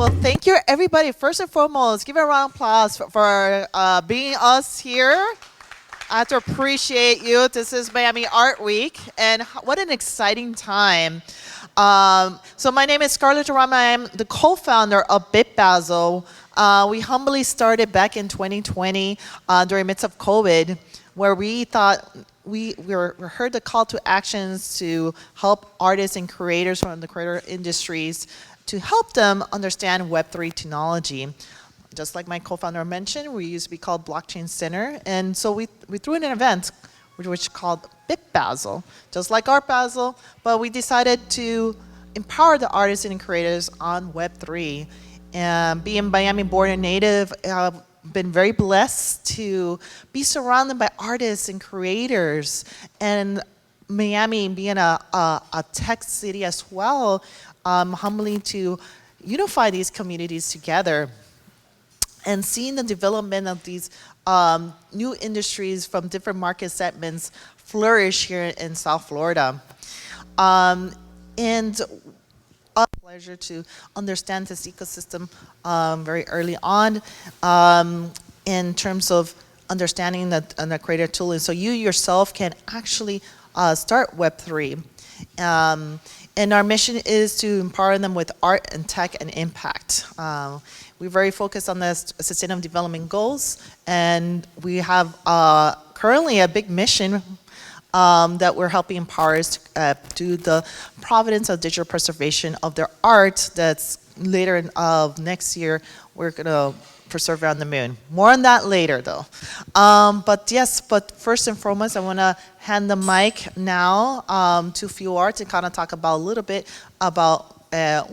Well, thank you, everybody. First and foremost, give a round of applause for being us here. I have to appreciate you. This is Miami Art Week, and what an exciting time. So my name is Scarlett Durama. I'm the co-founder of BitBasel. We humbly started back in 2020 during the midst of COVID, where we thought we heard the call to actions to help artists and creators from the creator industries to help them understand Web3 technology. Just like my co-founder mentioned, we used to be called Blockchain Center, and so we threw in an event which called BitBasel, just like Art Basel, but we decided to empower the artists and creators on Web3. And being Miami born and native, I've been very blessed to be surrounded by artists and creators. And Miami being a tech city as well, humbly to unify these communities together. And seeing the development of these new industries from different market segments flourish here in South Florida. And a pleasure to understand this ecosystem very early on in terms of understanding the creator tooling. So you yourself can actually start Web3. And our mission is to empower them with art and tech and impact. We're very focused on the Sustainable Development Goals, and we have currently a big mission that we're helping empower to the providence of digital preservation of their art that's later next year we're going to preserve it on the moon. More on that later though. But first and foremost, I want to hand the mic now to Fuel Arts and kind of talk about a little bit about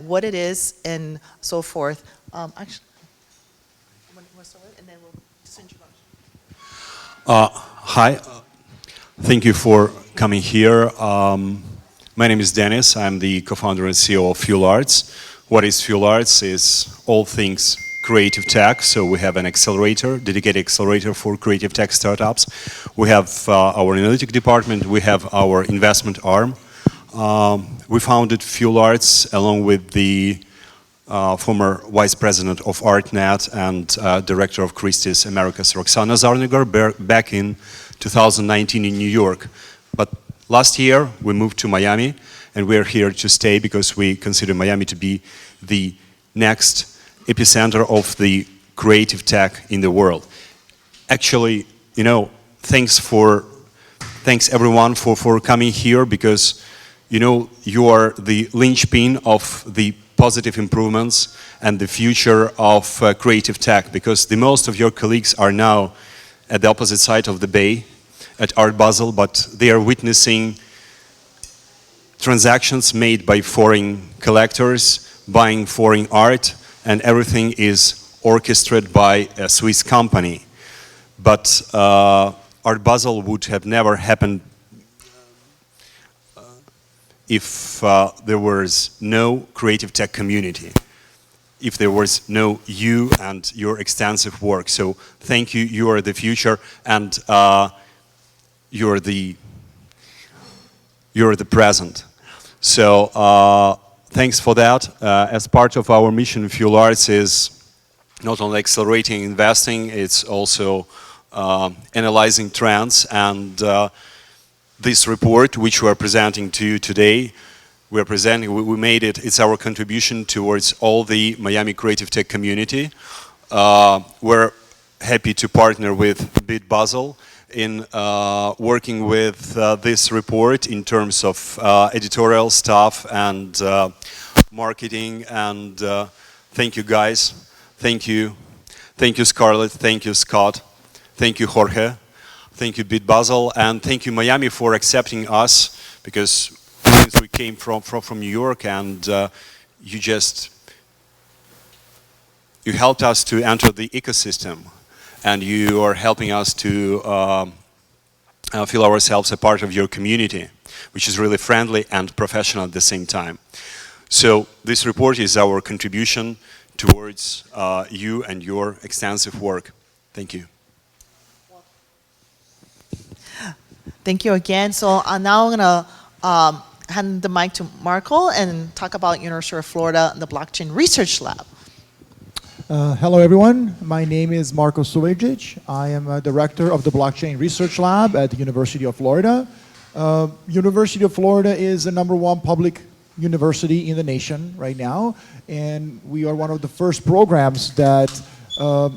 what it is and so forth. Actually, and then we'll just introduction. Hi, thank you for coming here. My name is Dennis. I'm the co-founder and CEO of Fuel Arts. What is Fuel Arts? Is all things creative tech. So we have an accelerator, dedicated accelerator for creative tech startups. We have our analytic department. We have our investment arm. We founded Fuel Arts along with the former vice president of ArtNet and director of Christie's Americas, Roxana Zarnigar, back in 2019 in New York. But last year we moved to Miami, and we're here to stay because we consider Miami to be the next epicenter of the creative tech in the world. Actually, you know, thanks everyone for coming here, because you know you are the linchpin of the positive improvements and the future of creative tech, because the most of your colleagues are now at the opposite side of the bay at Art Basel, but they are witnessing transactions made by foreign collectors, buying foreign art, and everything is orchestrated by a Swiss company. But Art Basel would have never happened if there was no creative tech community, if there was no you and your extensive work. So thank you, you are the future, and you're the present. So thanks for that. As part of our mission, Fuel Arts is not only accelerating investing, it's also analyzing trends. And this report, which we are presenting to you today, we made it, it's our contribution towards all the Miami creative tech community. We're happy to partner with BitBasel in working with this report in terms of editorial stuff and marketing. And thank you guys, thank you Scarlett, thank you Scott, thank you Jorge, thank you BitBasel, and thank you Miami for accepting us, because we came from New York, and you helped us to enter the ecosystem, and you are helping us to feel ourselves a part of your community, which is really friendly and professional at the same time. So this report is our contribution towards you and your extensive work. Thank you. Thank you again. So now I'm going to hand the mic to Marco and talk about University of Florida and the Blockchain Research Lab. Hello, everyone. My name is Marko Sulejic. I am a director of the Blockchain Research Lab at the University of Florida. University of Florida is the #1 public university in the nation right now, and we are one of the first programs that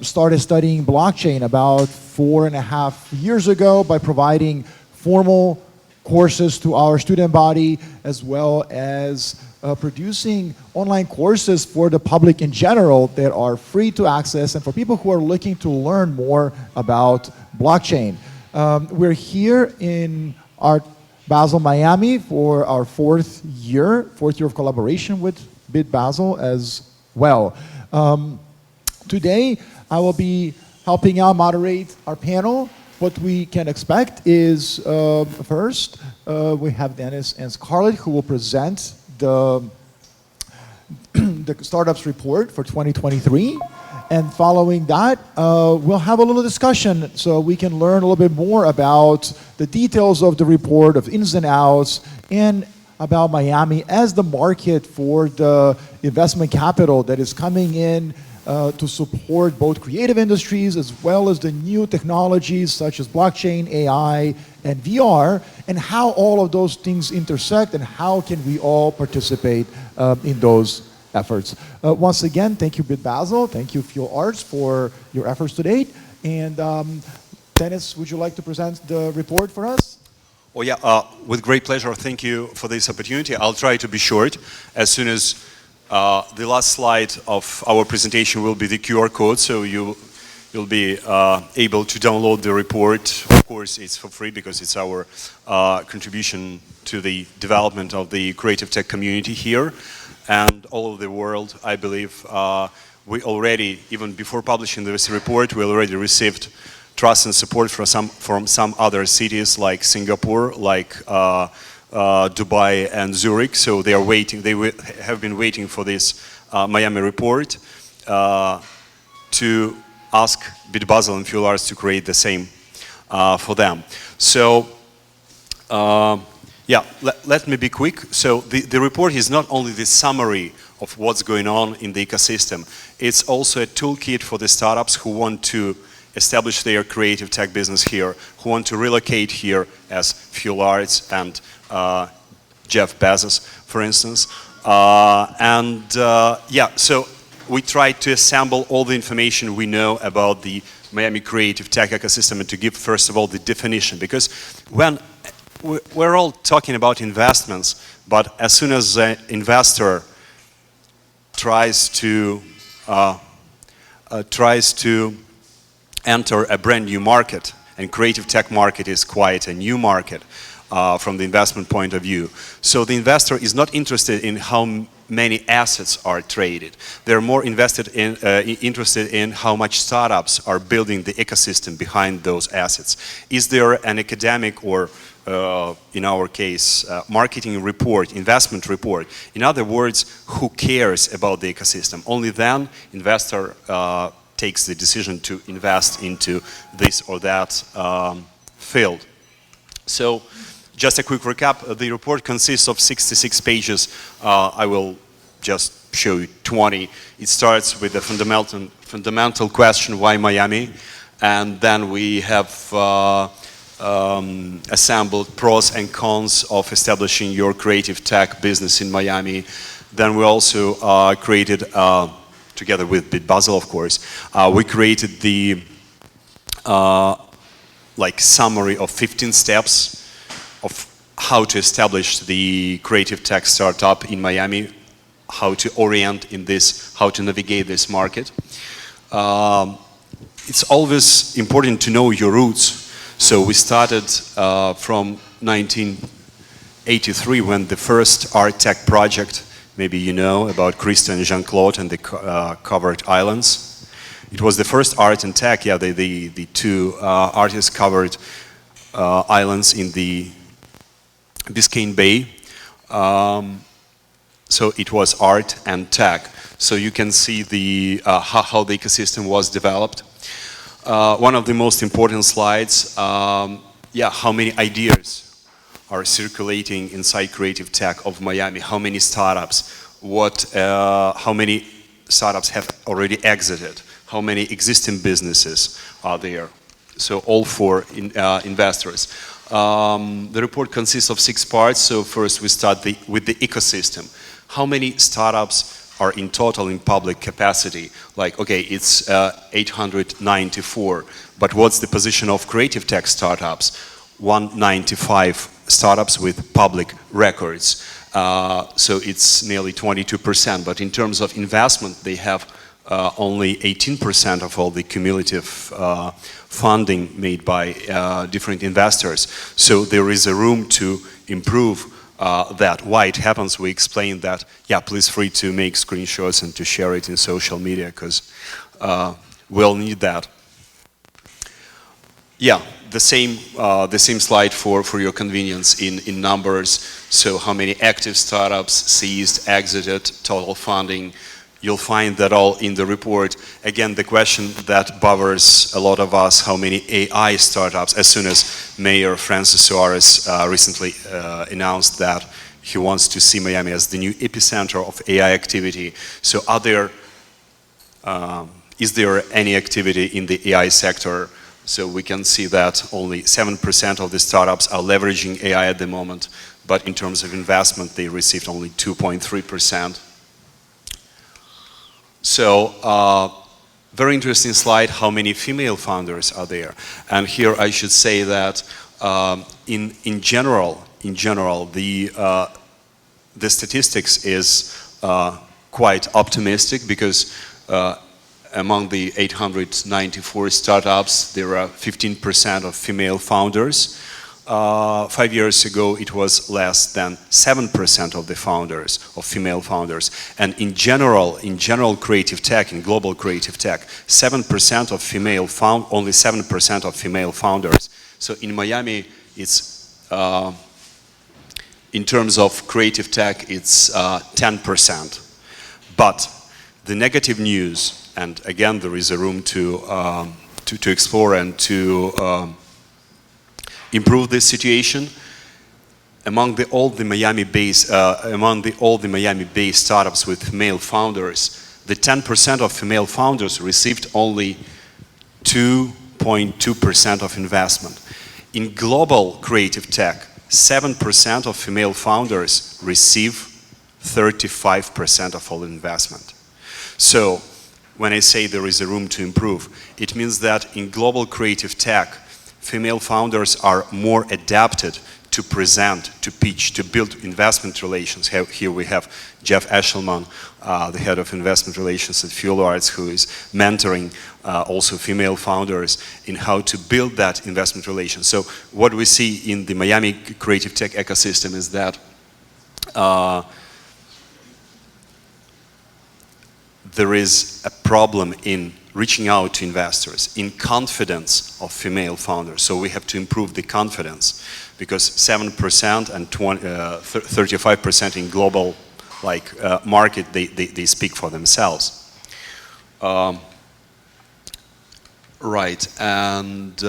started studying blockchain about 4.5 years ago by providing formal courses to our student body, as well as producing online courses for the public in general that are free to access and for people who are looking to learn more about blockchain. We're here in Art Basel, Miami for our fourth year of collaboration with BitBasel as well. Today, I will be helping out moderate our panel. What we can expect is, first, we have Dennis and Scarlett who will present the startups report for 2023. And following that, we'll have a little discussion so we can learn a little bit more about the details of the report, of ins and outs, and about Miami as the market for the investment capital that is coming in to support both creative industries as well as the new technologies such as blockchain, AI, and VR, and how all of those things intersect and how can we all participate in those efforts. Once again, thank you BitBasel, thank you Fuel Arts for your efforts to date. And Dennis, would you like to present the report for us? Oh yeah, with great pleasure. Thank you for this opportunity. I'll try to be short. As soon as the last slide of our presentation will be the QR code, so you'll be able to download the report. Of course, it's for free because it's our contribution to the development of the creative tech community here and all over the world. I believe we already, even before publishing this report, we already received trust and support from some other cities like Singapore, like Dubai and Zurich. So they are waiting. They have been waiting for this Miami report to ask BitBasel and Fuel Arts to create the same for them. So yeah, let me be quick. So the report is not only the summary of what's going on in the ecosystem, it's also a toolkit for the startups who want to establish their creative tech business here, who want to relocate here as Fuel Arts and Jeff Bezos, for instance. Yeah, so we tried to assemble all the information we know about the Miami creative tech ecosystem and to give, first of all, the definition. Because when we're all talking about investments, but as soon as an investor tries to enter a brand new market, and creative tech market is quite a new market from the investment point of view. So the investor is not interested in how many assets are traded. They're more interested in how much startups are building the ecosystem behind those assets. Is there an academic or in our case, marketing report, investment report? In other words, who cares about the ecosystem? Only then investor takes the decision to invest into this or that field. So just a quick recap, the report consists of 66 pages. I will just show you 20. It starts with the fundamental question, why Miami? And then we have assembled pros and cons of establishing your creative tech business in Miami. Then we also created, together with BitBasel, of course, we created the summary of 15 steps of how to establish the creative tech startup in Miami, how to orient in this, how to navigate this market. It's always important to know your roots. So we started from 1983 when the first art tech project, maybe you know about Christian and Jean-Claude and the covered islands. It was the first art and tech, yeah, the two artists covered islands in the Biscayne Bay. So it was art and tech. So you can see the how the ecosystem was developed. One of the most important slides, yeah, how many ideas are circulating inside creative tech of Miami, how many startups, how many startups have already exited? How many existing businesses are there? So all for investors. The report consists of 6 parts. So first we start with the ecosystem. How many startups are in total in public capacity? Like, okay, it's 894, but what's the position of creative tech startups? 195 startups with public records. So it's nearly 22%, but in terms of investment, they have only 18% of all the cumulative funding made by different investors. So there is a room to improve that. Why it happens, we explained that. Yeah, please free to make screenshots and to share it in social media, because we'll need that. Yeah, the same slide for your convenience in numbers. So how many active startups, seized, exited, total funding. You'll find that all in the report. Again, the question that bothers a lot of us, how many AI startups, as soon as Mayor Francis Suarez recently announced that he wants to see Miami as the new epicenter of AI activity. So is there any activity in the AI sector? So we can see that only 7% of the startups are leveraging AI at the moment, but in terms of investment, they received only 2.3%. So, very interesting slide, how many female founders are there. And here I should say that in general, the statistics is quite optimistic, because among the 894 startups, there are 15% of female founders. 5 years ago, it was less than 7% of the founders, of female founders. And in general creative tech, in global creative tech, 7% of female only 7% of female founders. So in Miami, it's in terms of creative tech, it's 10%. But the negative news, and again, there is a room to explore and to improve this situation. Among all the Miami-based startups with male founders, the 10% of female founders received only 2.2% of investment. In global creative tech, 7% of female founders receive 35% of all investment. So when I say there is a room to improve, it means that in global creative tech, female founders are more adapted to present, to pitch, to build investment relations. Here we have Jeff Eshelman, the head of investment relations at Fuel Arts, who is mentoring also female founders in how to build that investment relation. So what we see in the Miami creative tech ecosystem is that there is a problem in reaching out to investors, in confidence of female founders. So we have to improve the confidence, because 7% and 35% in global market, they speak for themselves. Right, and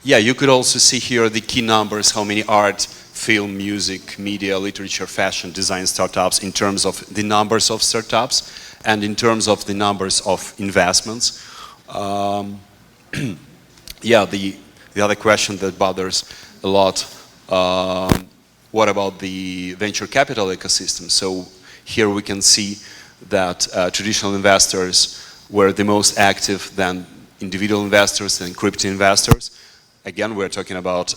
yeah, you could also see here the key numbers, how many art, film, music, media, literature, fashion, design startups, in terms of the numbers of startups, and in terms of the numbers of investments. Yeah, the other question that bothers a lot, what about the venture capital ecosystem? So here we can see that traditional investors were the most active, than individual investors and crypto investors. Again, we're talking about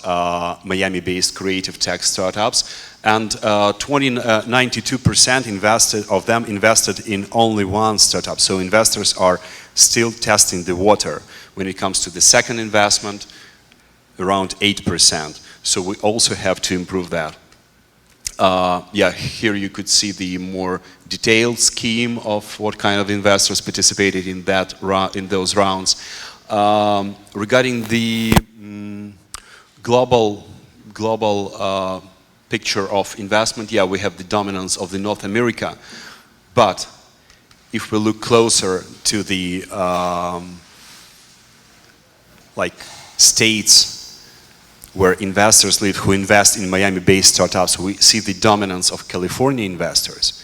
Miami-based creative tech startups, and 92% of them invested in only one startup. So investors are still testing the water. When it comes to the second investment, around 8%. So we also have to improve that. Yeah, here you could see the more detailed scheme of what kind of investors participated in those rounds. Regarding the global picture of investment, yeah, we have the dominance of the North America, but if we look closer to the states where investors live who invest in Miami-based startups, we see the dominance of California investors.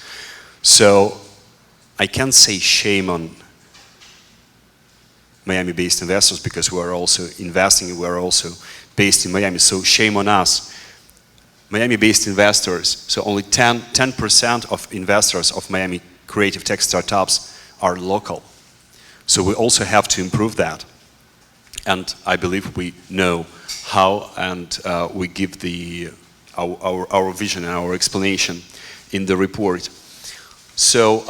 So I can't say shame on Miami-based investors because we are also investing, we are also based in Miami, so shame on us. Miami-based investors, so only 10% of investors of Miami creative tech startups are local. So we also have to improve that. And I believe we know how, and we give our vision and our explanation in the report. So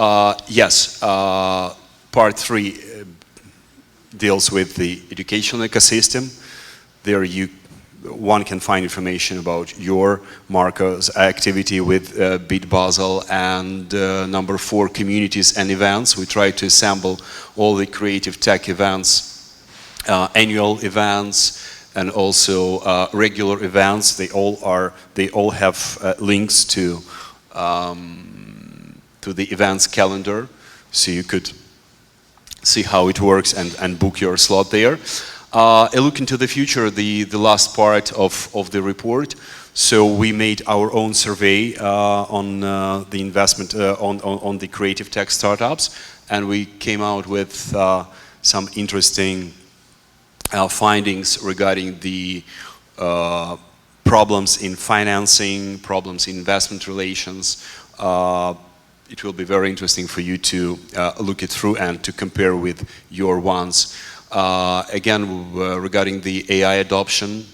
yes, part 3 deals with the educational ecosystem. There one can find information about your, Marco's activity with BitBasel, and number 4, communities and events. We try to assemble all the creative tech events, annual events, and also regular events. They all have links to the events calendar, so you could see how it works and book your slot there. A look into the future, the last part of the report. So we made our own survey on the investment on the creative tech startups, and we came out with some interesting findings regarding the problems in financing, problems in investment relations. It will be very interesting for you to look it through and to compare with your ones. Again, regarding the AI adoption,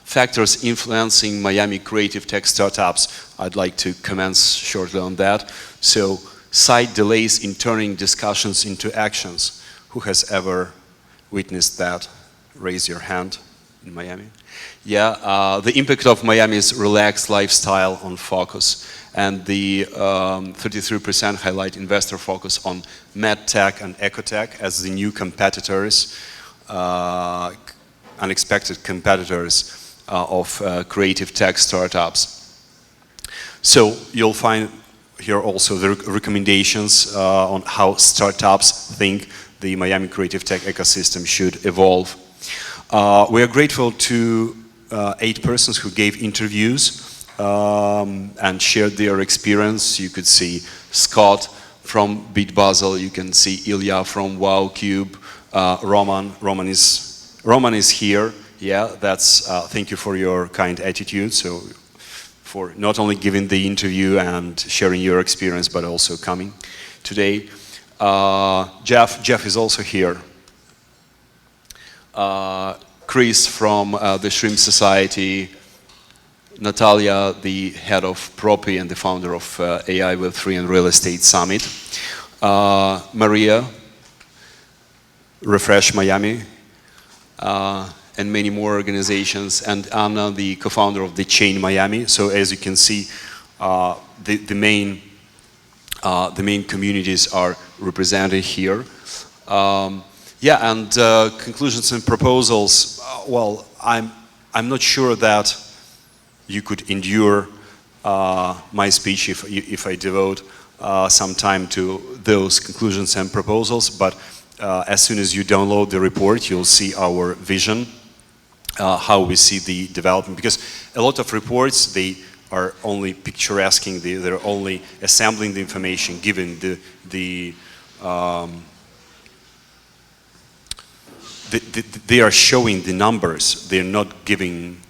factors influencing Miami creative tech startups, I'd like to comment shortly on that. So, site delays in turning discussions into actions. Who has ever witnessed that? Raise your hand in Miami. Yeah, the impact of Miami's relaxed lifestyle on focus, and the 33% highlight investor focus on medtech and ecotech as the new competitors, unexpected competitors of creative tech startups. So you'll find here also the recommendations on how startups think the Miami creative tech ecosystem should evolve. We are grateful to 8 persons who gave interviews and shared their experience. You could see Scott from BitBasel, you can see Ilya from WowCube, Roman is here. Yeah, that's thank you for your kind attitude. So for not only giving the interview and sharing your experience, but also coming today. Jeff is also here. Chris from the Shrimp Society, Natalia, the head of Propi and the founder of AI Web3 and Real Estate Summit, Maria, Refresh Miami, and many more organizations, and Anna, the co-founder of the Chain Miami. So as you can see, the main communities are represented here. Yeah, and conclusions and proposals. Well, I'm not sure that you could endure my speech if I devote some time to those conclusions and proposals. But as soon as you download the report, you'll see our vision, how we see the development. Because a lot of reports, they are only picturesque, they're only assembling the information, giving they are showing the numbers. They're not giving,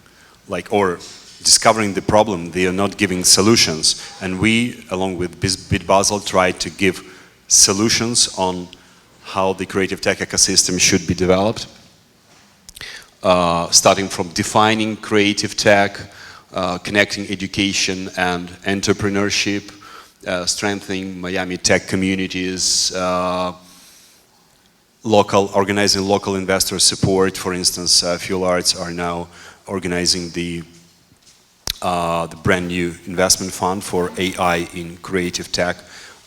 like, or discovering the problem. They are not giving solutions. And we, along with BitBasel, try to give solutions on how the creative tech ecosystem should be developed. Starting from defining creative tech, connecting education and entrepreneurship, strengthening Miami tech communities, organizing local investor support. For instance, Fuel Arts are now organizing the brand new investment fund for AI in creative tech,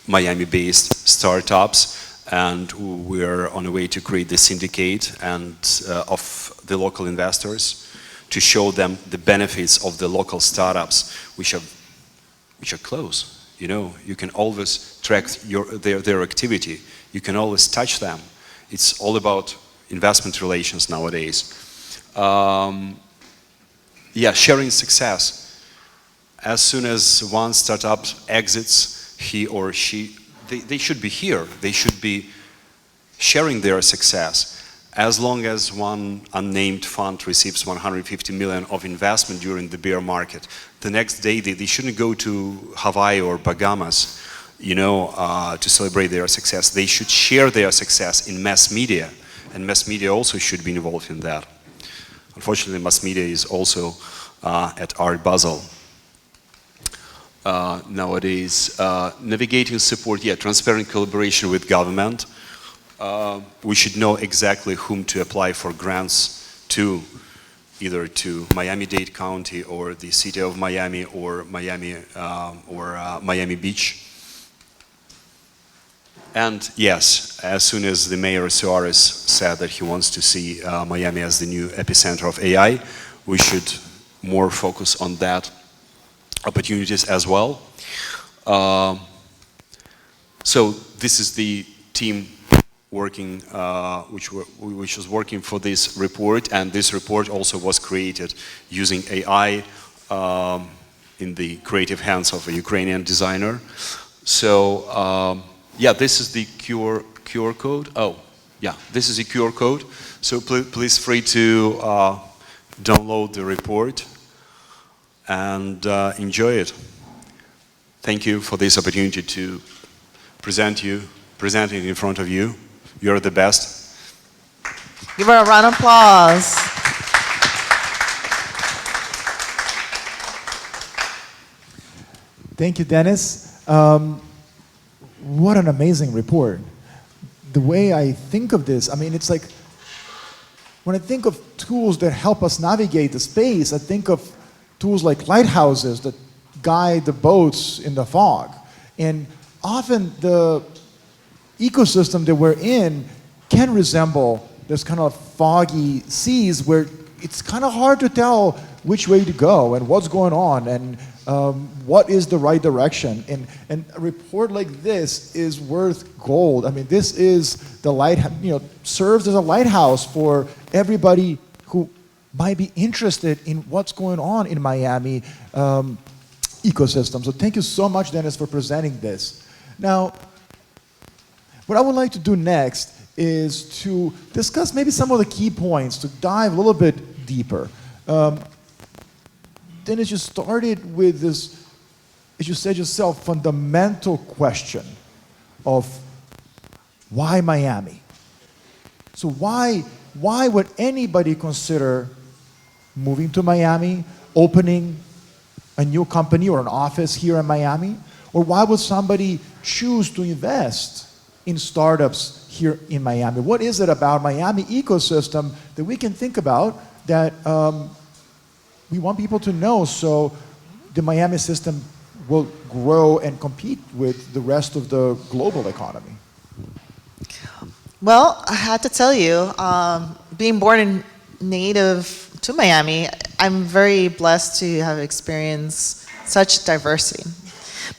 Miami-based startups, and we're on a way to create the syndicate and of the local investors to show them the benefits of the local startups, which are close. You know, you can always track their activity. You can always touch them. It's all about investment relations nowadays. Yeah, sharing success. As soon as one startup exits, he or she, they should be here. They should be sharing their success. As long as one unnamed fund receives 150 million of investment during the bear market, the next day they shouldn't go to Hawaii or Bahamas, you know, to celebrate their success. They should share their success in mass media, and mass media also should be involved in that. Unfortunately, mass media is also at Art Basel nowadays. Navigating support, yeah, transparent collaboration with government. We should know exactly whom to apply for grants to, either to Miami-Dade County or the city of Miami or Miami Beach. And yes, as soon as the mayor Suarez said that he wants to see Miami as the new epicenter of AI, we should more focus on that opportunities as well. So this is the team working, which was working for this report, and this report also was created using AI in the creative hands of a Ukrainian designer. So yeah, this is the QR code. Oh, yeah, this is a QR code. So please free to download the report and enjoy it. Thank you for this opportunity to present it in front of you. You're the best. Give her a round of applause. Thank you, Dennis. What an amazing report. The way I think of this, I mean, it's like, when I think of tools that help us navigate the space, I think of tools like lighthouses that guide the boats in the fog. And often the ecosystem that we're in can resemble this kind of foggy seas where it's kind of hard to tell which way to go and what's going on and what is the right direction. And a report like this is worth gold. I mean, this is the serves as a lighthouse for everybody who might be interested in what's going on in Miami ecosystem. So thank you so much, Dennis, for presenting this. Now, what I would like to do next is to discuss maybe some of the key points, to dive a little bit deeper. Dennis, you started with this, as you said yourself, fundamental question of why Miami? So why would anybody consider moving to Miami, opening a new company or an office here in Miami? Or why would somebody choose to invest in startups here in Miami? What is it about Miami ecosystem that we can think about that we want people to know so the Miami system will grow and compete with the rest of the global economy? Well, I had to tell you, being born and native to Miami, I'm very blessed to have experienced such diversity.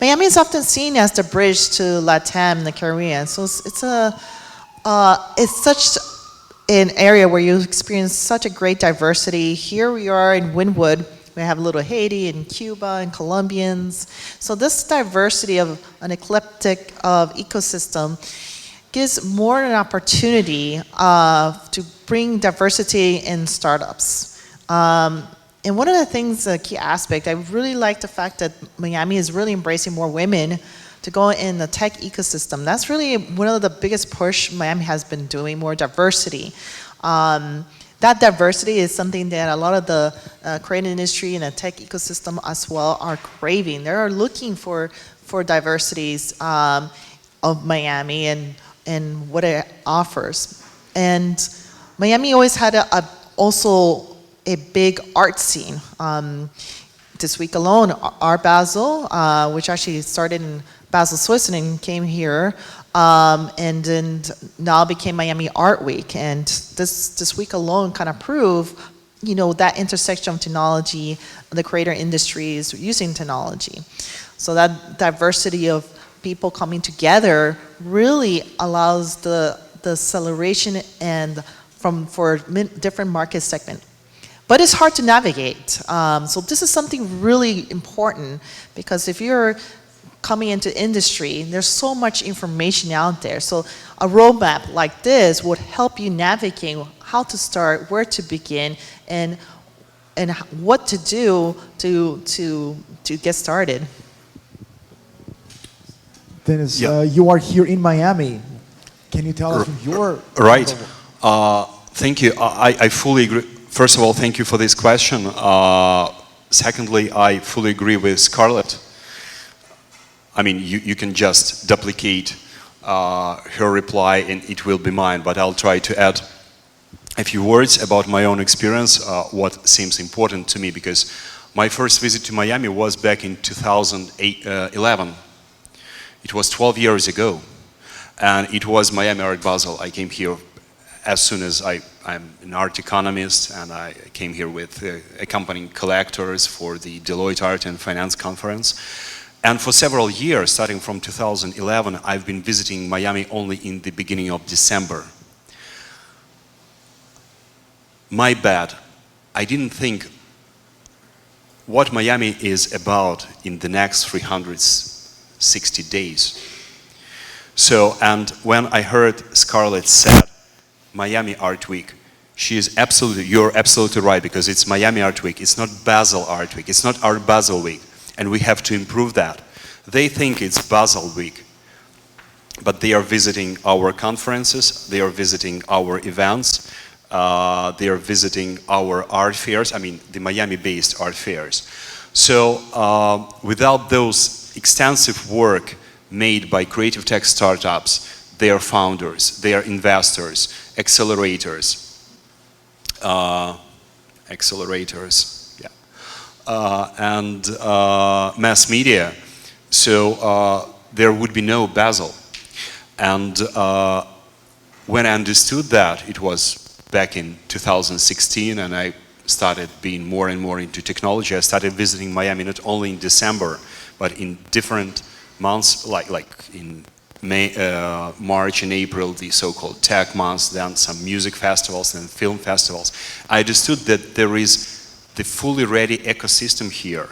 Miami is often seen as the bridge to Latam, the Caribbean. So it's such an area where you experience such a great diversity. Here we are in Wynwood. We have a little Haiti and Cuba and Colombians. So this diversity of an eclectic of ecosystem gives more an opportunity to bring diversity in startups. And one of the things, a key aspect, I really like the fact that Miami is really embracing more women to go in the tech ecosystem. That's really one of the biggest push Miami has been doing, more diversity. That diversity is something that a lot of the creative industry and the tech ecosystem as well are craving. They're looking for diversities of Miami and what it offers. And Miami always had also a big art scene. This week alone, Art Basel, which actually started in Basel, Switzerland, came here, and then now became Miami Art Week. And this week alone kind of proved, that intersection of technology, the creator industries using technology. So that diversity of people coming together really allows the acceleration and for different market segment. But it's hard to navigate. So this is something really important because if you're coming into industry, there's so much information out there. So a roadmap like this would help you navigate how to start, where to begin, and what to do to get started. Dennis, Yeah. you are here in Miami. Can you tell us from your Right. Thank you. I fully agree. First of all, thank you for this question. Secondly, I fully agree with Scarlett. I mean, you can just duplicate her reply and it will be mine, but I'll try to add a few words about my own experience, what seems important to me, because my first visit to Miami was back in 2011. It was 12 years ago, and it was Miami Art Basel. I came here as soon as I'm an art economist, and I came here with accompanying collectors for the Deloitte Art and Finance Conference. And for several years, starting from 2011, I've been visiting Miami only in the beginning of December. My bad. I didn't think what Miami is about in the next 360 days. So, and when I heard Scarlett said Miami Art Week, you're absolutely right, because it's Miami Art Week. It's not Basel Art Week. It's not Art Basel Week. And we have to improve that. They think it's Basel Week, but they are visiting our conferences, they are visiting our events, they are visiting our art fairs, I mean the Miami-based art fairs. So without those extensive work made by creative tech startups, their founders, their investors, accelerators, and mass media, so there would be no Basel. And when I understood that, it was back in 2016, and I started being more and more into technology. I started visiting Miami not only in December, but in different months, like in March and April, the so-called tech months, then some music festivals and film festivals. I understood that there is the fully ready ecosystem here,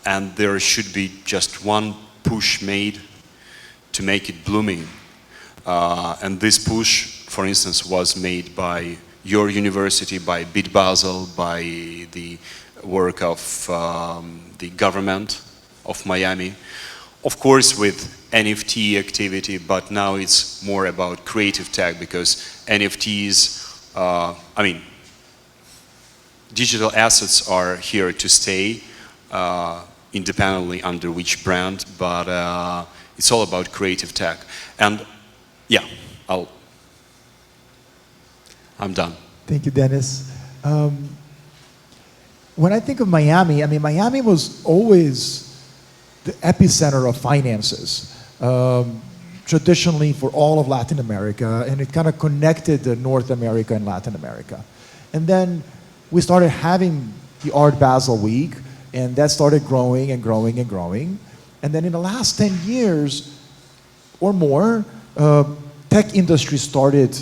and there should be just one push made to make it blooming. And this push, for instance, was made by your university, by BitBasel, by the work of the government of Miami. Of course, with NFT activity, but now it's more about creative tech, because NFTs, I mean, digital assets are here to stay, independently under which brand, but it's all about creative tech. And yeah, I'm done. Thank you, Dennis. When I think of Miami, I mean, Miami was always the epicenter of finances, traditionally for all of Latin America, and it kind of connected North America and Latin America. And then we started having the Art Basel Week, and that started growing and growing and growing. And then in the last 10 years or more, tech industry started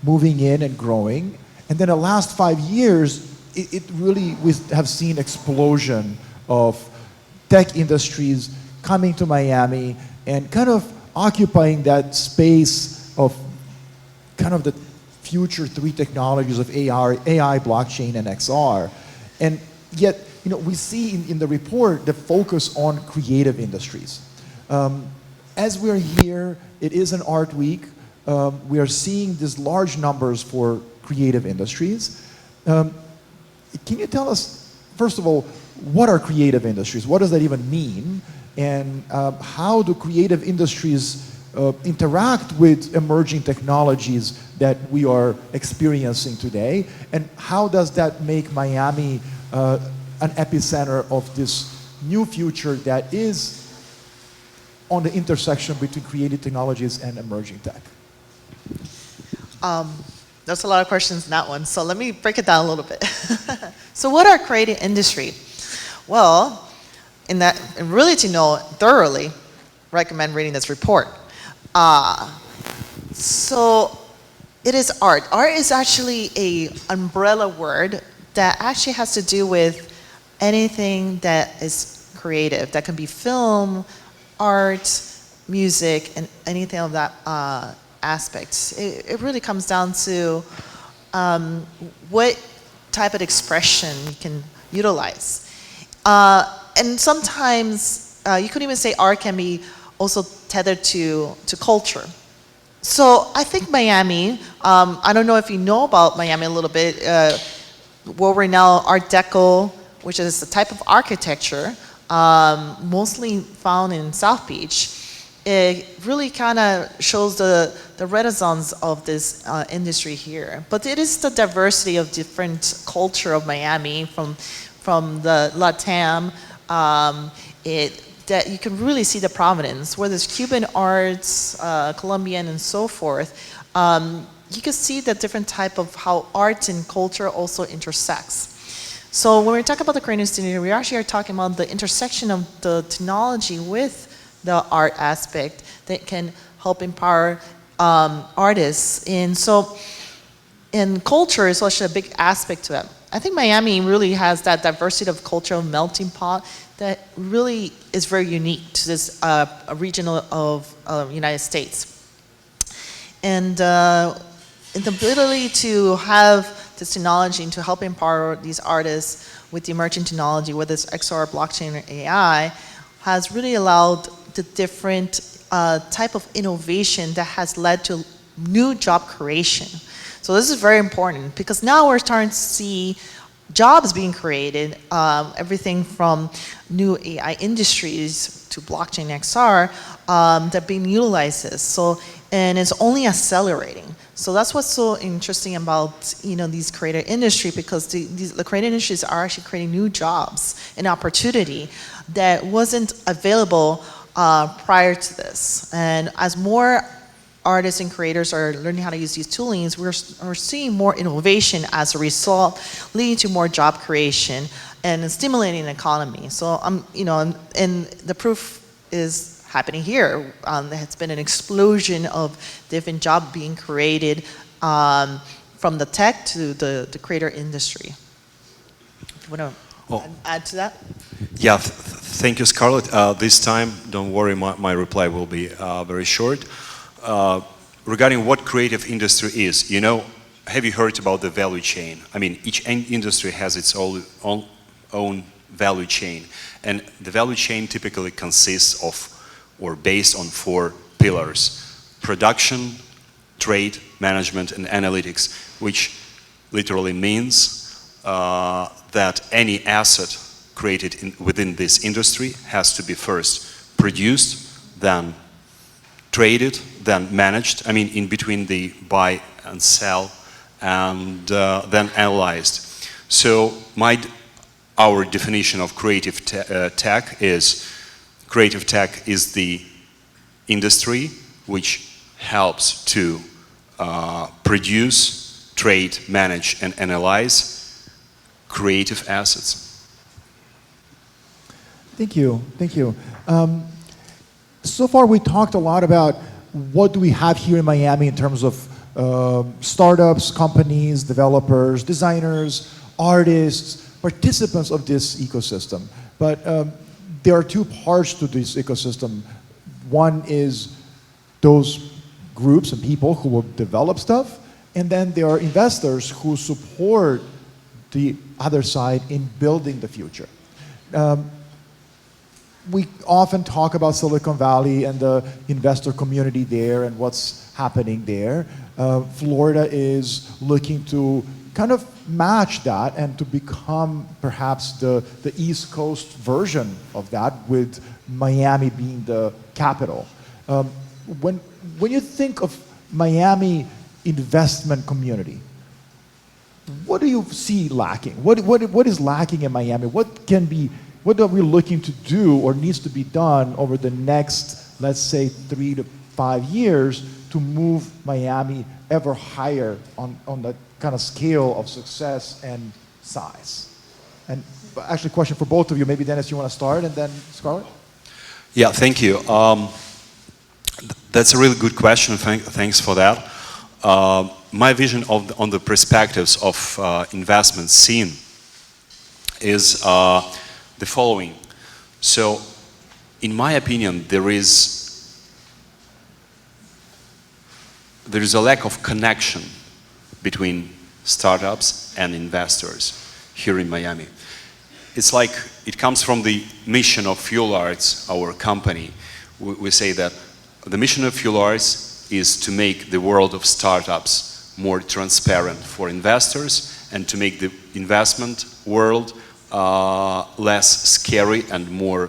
moving in and growing. And then the last 5 years, it really, we have seen explosion of tech industries coming to Miami and kind of occupying that space of kind of the future three technologies of AI, blockchain, and XR. And yet, you know, we see in the report the focus on creative industries. As we're here, it is an art week. We are seeing these large numbers for creative industries. Can you tell us, first of all, what are creative industries? What does that even mean? And how do creative industries interact with emerging technologies that we are experiencing today? And how does that make Miami an epicenter of this new future that is on the intersection between creative technologies and emerging tech? There's a lot of questions in that one, so let me break it down a little bit. So what are creative industry? Well, and really to know thoroughly, recommend reading this report. So it is art. Art is actually an umbrella word that actually has to do with anything that is creative. That can be film, art, music, and anything of that aspect. It really comes down to what type of expression you can utilize. And sometimes you could even say art can be also tethered to culture. So I think Miami, I don't know if you know about Miami a little bit, world-renowned Art Deco, which is a type of architecture, mostly found in South Beach. It really kind of shows the renaissance of this industry here. But it is the diversity of different culture of Miami from the Latam. That you can really see the provenance, whether it's Cuban arts, Colombian, and so forth. You can see the different type of how art and culture also intersects. So when we talk about the creative studio, we actually are talking about the intersection of the technology with the art aspect that can help empower artists. And so, and culture is such a big aspect to it. I think Miami really has that diversity of cultural melting pot that really is very unique to this region of United States. And the ability to have this technology and to help empower these artists with the emerging technology, whether it's XR, blockchain, or AI, has really allowed the different type of innovation that has led to new job creation. So this is very important because now we're starting to see jobs being created, everything from new AI industries to blockchain XR that being utilized. So, and it's only accelerating. So that's what's so interesting about these creative industry, because the creative industries are actually creating new jobs and opportunity that wasn't available prior to this. And as more artists and creators are learning how to use these toolings, we're seeing more innovation as a result, leading to more job creation and stimulating the economy. So and the proof is happening here. It's been an explosion of different jobs being created from the tech to the creator industry. If you want to add to that? Yeah, thank you, Scarlett. This time, don't worry, my reply will be very short. Regarding what creative industry is, have you heard about the value chain? I mean, each industry has its own value chain, and the value chain typically consists of or based on 4 pillars: production, trade, management, and analytics, which literally means that any asset created within this industry has to be first produced, then traded, then managed, I mean in between the buy and sell, and then analyzed. So our definition of creative tech is the industry which helps to produce, trade, manage, and analyze creative assets. Thank you. So far we talked a lot about what do we have here in Miami in terms of startups, companies, developers, designers, artists, participants of this ecosystem. But there are 2 parts to this ecosystem. One is those groups and people who will develop stuff, and then there are investors who support the other side in building the future. We often talk about Silicon Valley and the investor community there and what's happening there. Florida is looking to kind of match that and to become perhaps the East Coast version of that, with Miami being the capital. When you think of Miami investment community, what do you see lacking? What is lacking in Miami? What are we looking to do or needs to be done over the next, let's say, 3 to 5 years to move Miami ever higher on that kind of scale of success and size? And actually, a question for both of you. Maybe Dennis, you want to start, and then Scarlett? Yeah, thank you. That's a really good question. Thanks for that. My vision on the perspectives of investment scene is the following. So, in my opinion, there is a lack of connection between startups and investors here in Miami. It's like it comes from the mission of Fuel Arts, our company. We say that the mission of Fuel Arts is to make the world of startups more transparent for investors and to make the investment world less scary and more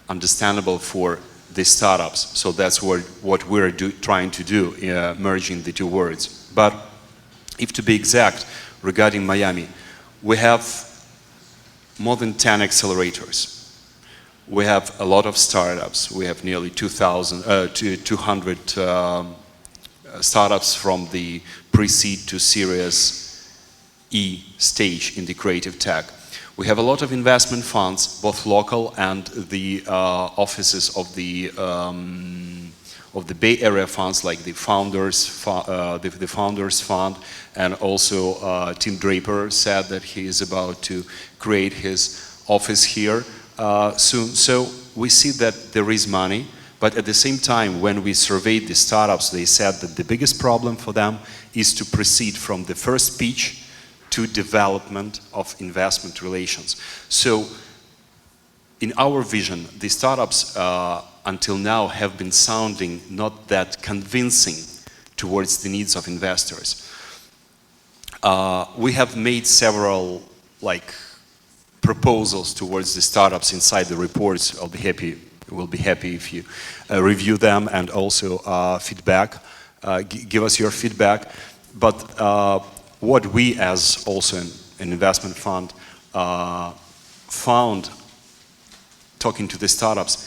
understandable for the startups. So that's what we're trying to do, merging the two words. But if to be exact, regarding Miami, we have more than 10 accelerators. We have a lot of startups. We have nearly 200 startups from the pre-seed to Series E stage in the creative tech. We have a lot of investment funds, both local and the offices of the Bay Area funds, like the Founders Fund, and also Tim Draper said that he is about to create his office here soon. So we see that there is money, but at the same time, when we surveyed the startups, they said that the biggest problem for them is to proceed from the first pitch to development of investment relations. So in our vision, the startups until now have been sounding not that convincing towards the needs of investors. We have made several proposals towards the startups inside the reports. We'll be happy if you review them and also feedback. Give us your feedback. But what we, as also an investment fund, found talking to the startups,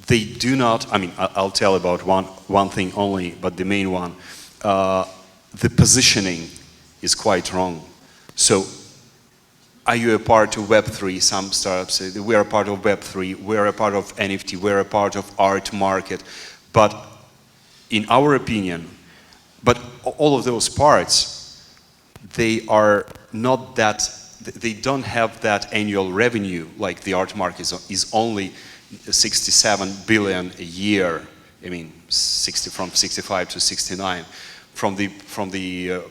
they do not, I mean, I'll tell about one thing only, but the main one, the positioning is quite wrong. So, are you a part of Web3? Some startups say we are a part of Web3, we are a part of NFT, we are a part of art market. But in our opinion, but all of those parts, they are not that, they don't have that annual revenue like the art market is only 67 billion a year. I mean, from 65 to 69. From the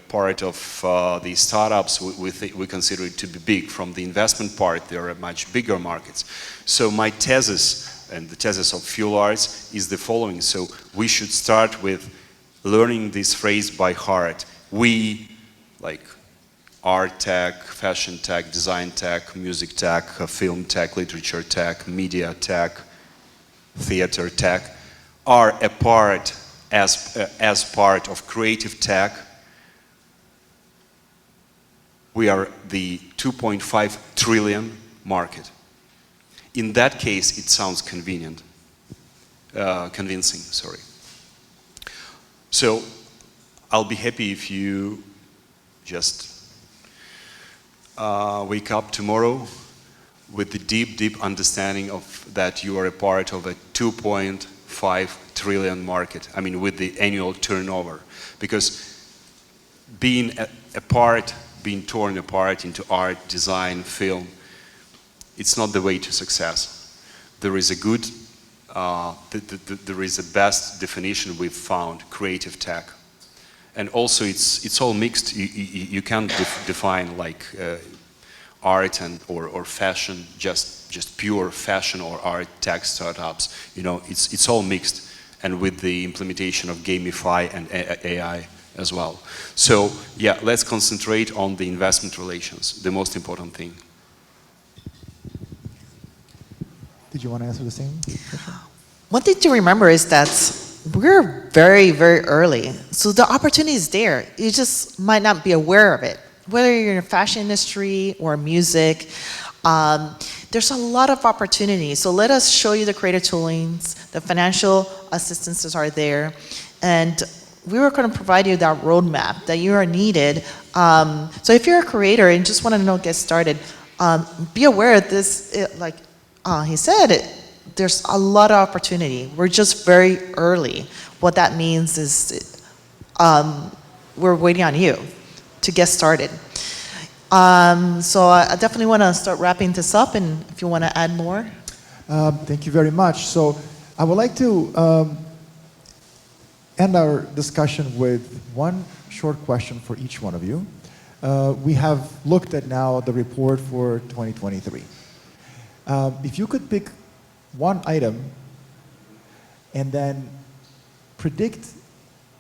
part of the startups, we consider it to be big. From the investment part, there are much bigger markets. So my thesis, and the thesis of Fuel Arts, is the following. So we should start with learning this phrase by heart. We, like art tech, fashion tech, design tech, music tech, film tech, literature tech, media tech, theater tech, are a part as part of creative tech. We are the 2.5 trillion market. In that case, it sounds convincing, sorry. So I'll be happy if you just wake up tomorrow with the deep understanding of that you are a part of a 2.5 trillion market. I mean, with the annual turnover. Because being being torn apart into art, design, film, it's not the way to success. There is a good, there is a best definition we've found, creative tech. And also it's all mixed. You can't define like art or fashion, just pure fashion or art tech startups. You know, it's all mixed, and with the implementation of gamify and AI as well. So yeah, let's concentrate on the investment relations, the most important thing. Did you want to answer the same question? One thing to remember is that we're very, very early. So the opportunity is there. You just might not be aware of it. Whether you're in the fashion industry or music, there's a lot of opportunities. So let us show you the creative toolings, the financial assistances are there, and we were going to provide you that roadmap that you are needed. So if you're a creator and just want to get started, be aware of this, he said, there's a lot of opportunity. We're just very early. What that means is we're waiting on you to get started. So I definitely want to start wrapping this up, and if you want to add more. Thank you very much. So I would like to end our discussion with one short question for each one of you. We have looked at now the report for 2023. If you could pick one item and then predict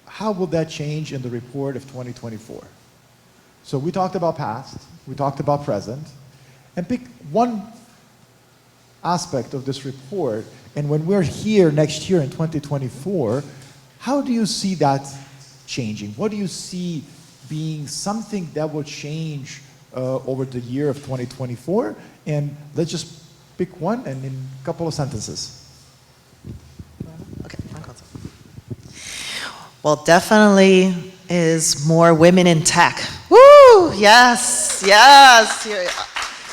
how will that change in the report of 2024. So we talked about past, we talked about present, and pick one aspect of this report, and when we're here next year in 2024, how do you see that changing? What do you see being something that will change over the year of 2024? And let's just pick one and in a couple of sentences. Okay. Well, definitely is more women in tech. Woo! Yes, yes.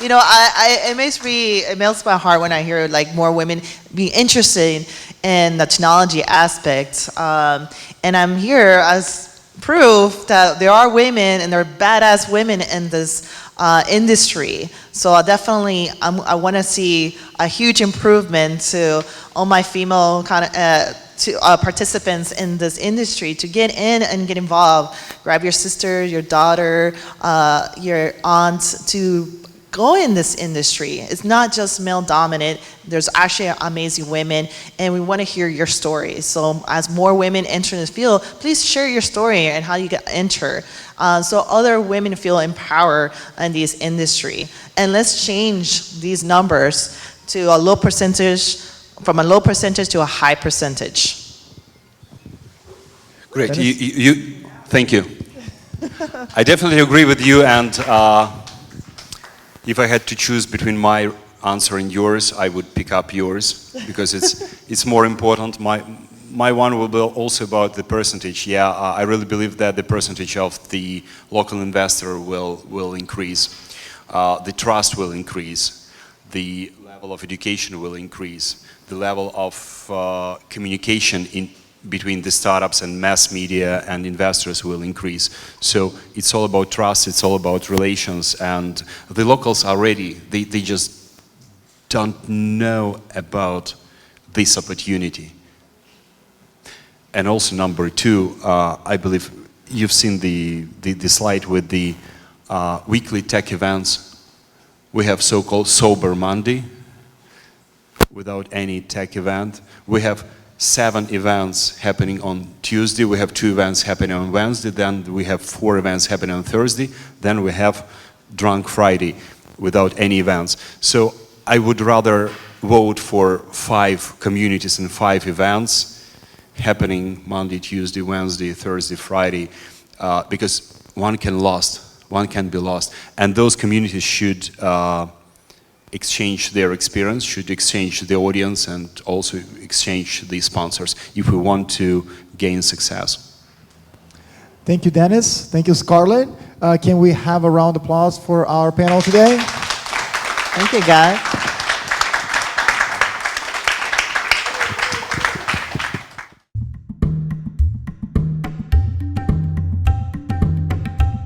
You know, it melts my heart when I hear like more women being interested in the technology aspect. And I'm here as proof that there are women, and there are badass women in this industry. So I want to see a huge improvement to all my female participants in this industry to get in and get involved. Grab your sister, your daughter, your aunt to go in this industry. It's not just male dominant. There's actually amazing women, and we want to hear your stories. So as more women enter the field, please share your story and how you get enter, so other women feel empowered in this industry. And let's change these numbers to a low percentage, from a low percentage to a high percentage. Great. Thank you. I definitely agree with you, and if I had to choose between my answer and yours, I would pick up yours because it's more important. My one will be also about the percentage. Yeah, I really believe that the percentage of the local investor will increase. The trust will increase. The level of education will increase. The level of communication between the startups and mass media and investors will increase. So it's all about trust, it's all about relations, and the locals are ready. They just don't know about this opportunity. And also number two, I believe you've seen the slide with the weekly tech events. We have so-called Sober Monday without any tech event. We have 7 events happening on Tuesday, we have 2 events happening on Wednesday, then we have 4 events happening on Thursday, then we have Drunk Friday without any events. So I would rather vote for 5 communities and 5 events happening Monday, Tuesday, Wednesday, Thursday, Friday, because one can be lost. And those communities should exchange their experience, should exchange the audience, and also exchange the sponsors if we want to gain success. Thank you, Dennis. Thank you, Scarlett. Can we have a round of applause for our panel today? Thank you, guys.